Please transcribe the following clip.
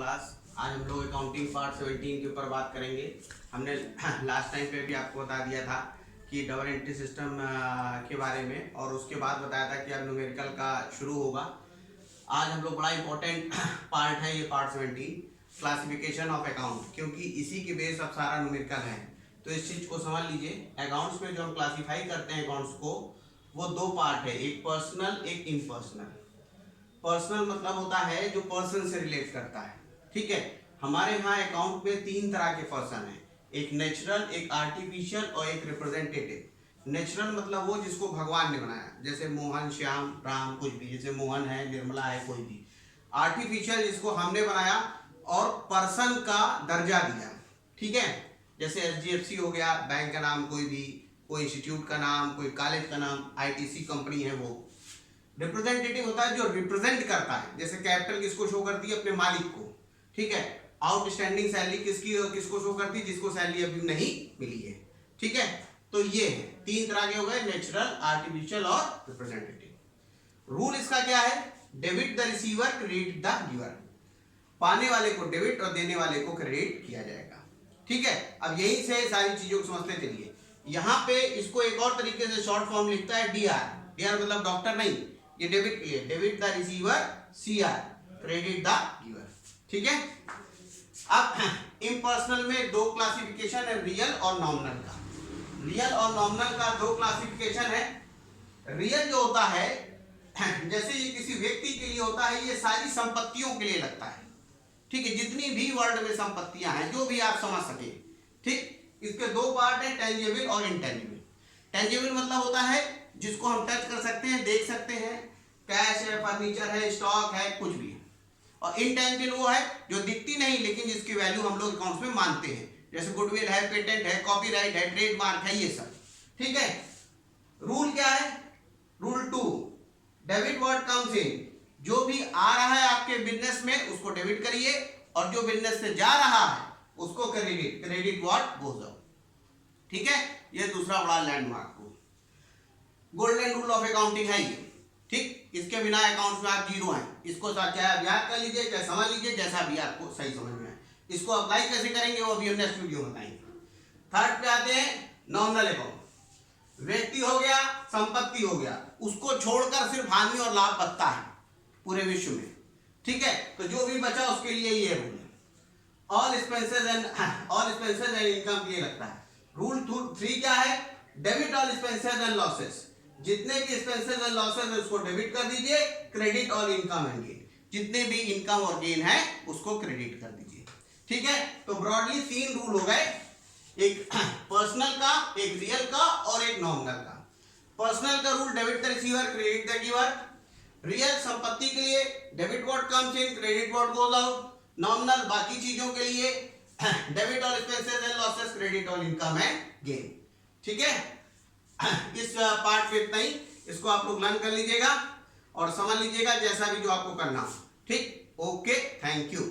Class. आज हम लोग अकाउंटिंग पार्ट 17 के ऊपर बात करेंगे। हमने लास्ट टाइम पे भी आपको बता दिया था कि डबल एंट्री सिस्टम के बारे में, और उसके बाद बताया था कि अब न्यूमेरिकल का शुरू होगा। आज हम लोग बड़ा इंपॉर्टेंट पार्ट है ये पार्ट 17, क्लासिफिकेशन ऑफ अकाउंट, क्योंकि इसी के बेस अब सारा न्यूमेरिकल है। तो इस चीज़ को समझ लीजिए। अकाउंट्स में जो हम क्लासीफाई करते हैं अकाउंट्स को, वो दो पार्ट है, एक पर्सनल एक इम्पर्सनल। पर्सनल मतलब होता है जो पर्सन से रिलेट करता है, ठीक है। हमारे यहाँ अकाउंट में तीन तरह के पर्सन हैं, एक नेचुरल, एक आर्टिफिशियल और एक रिप्रेजेंटेटिव। नेचुरल मतलब वो जिसको भगवान ने बनाया, जैसे मोहन, श्याम, राम, कुछ भी, जैसे मोहन है, निर्मला है, कोई भी। आर्टिफिशियल जिसको हमने बनाया और पर्सन का दर्जा दिया, ठीक है। जैसे SGFC हो गया, बैंक का नाम, कोई इंस्टीट्यूट का नाम, कोई कॉलेज का नाम, ITC कंपनी है वो। रिप्रेजेंटेटिव होता है जो रिप्रेजेंट करता है, जैसे कैपिटल किसको शो करती है, अपने मालिक को, ठीक है। आउटस्टैंडिंग सैलरी किसको शो करती है, जिसको सैलरी अभी नहीं मिली है, ठीक है। तो ये है तीन तरह के हो गए, नेचुरल, आर्टिफिशियल और रिप्रेजेंटेटिव। रूल इसका क्या है, debit the receiver, credit the giver. पाने वाले को डेबिट और देने वाले को क्रेडिट किया जाएगा, ठीक है। अब यही से सारी चीजों को समझते चलिए। यहाँ पे इसको एक और तरीके से शॉर्ट फॉर्म लिखता है DR। DR मतलब डॉक्टर नहीं, ये डेबिट के लिए, debit the receiver, CR, credit the giver, ठीक है। अब इम्पर्सनल में दो क्लासिफिकेशन है, रियल और नॉमिनल का। रियल और नॉमिनल का दो क्लासिफिकेशन है। रियल जो होता है, जैसे ये किसी व्यक्ति के लिए होता है, ये सारी संपत्तियों के लिए लगता है, ठीक है। जितनी भी वर्ल्ड में संपत्तियां हैं, जो भी आप समझ सके, ठीक। इसके दो पार्ट है, टेंजिबल और इनटेंजिबल। टेंजिबल मतलब होता है जिसको हम टच कर सकते हैं, देख सकते हैं, कैश है, फर्नीचर है, स्टॉक है, कुछ भी है। और इनटेंजिबल वो है जो दिखती नहीं लेकिन जिसकी वैल्यू हम लोग अकाउंट्स में मानते हैं, जैसे गुडविल है, पेटेंट है, कॉपीराइट है, ट्रेडमार्क है, ये सब, ठीक है। रूल क्या है, rule 2, debit what comes in. जो भी आ रहा है आपके बिजनेस में उसको डेबिट करिए, और जो बिजनेस से जा रहा है उसको credit, credit what goes out, ठीक है। ये दूसरा बड़ा landmark rule, golden rule of accounting है ये, ठीक। इसके बिना अकाउंट्स में आप जीरो हैं। इसको चाहे याद कर लीजिए, चाहे समझ लीजिए, जैसा भी आपको सही समझ में आए। इसको अप्लाई कैसे करेंगे वो अभी हम नेक्स्ट वीडियो में बताएंगे। थर्ड पे आते हैं नॉमिनल अकाउंट। व्यक्ति हो गया, संपत्ति हो गया, उसको छोड़कर सिर्फ हानि और लाभ बचता है पूरे विश्व में, ठीक है। तो जो भी बचा उसके लिए ये रूल है। ऑल एक्सपेंसेस एंड इनकम ये लगता है। रूल 3 क्या है, debit all expenses and losses. जितने भी एक्सपेंसेस एंड लॉसेस है उसको डेबिट कर दीजिए, credit all income and gain. जितने भी इनकम और गेन है उसको क्रेडिट कर दीजिए, ठीक है। तो ब्रॉडली 3 रूल हो गए, एक पर्सनल का, एक रियल का और एक नॉमिनल का। पर्सनल का rule debit the receiver, credit the giver. Real संपत्ति के लिए debit what comes in, credit what goes out. Nominal बाकी चीजों के लिए debit all expenses and losses, credit all income and gain, ठीक है। इस पार्ट पे इतना ही, इसको आप लोग लर्न कर लीजिएगा और समझ लीजिएगा जैसा भी जो आपको करना हो, ठीक। Okay, thank you.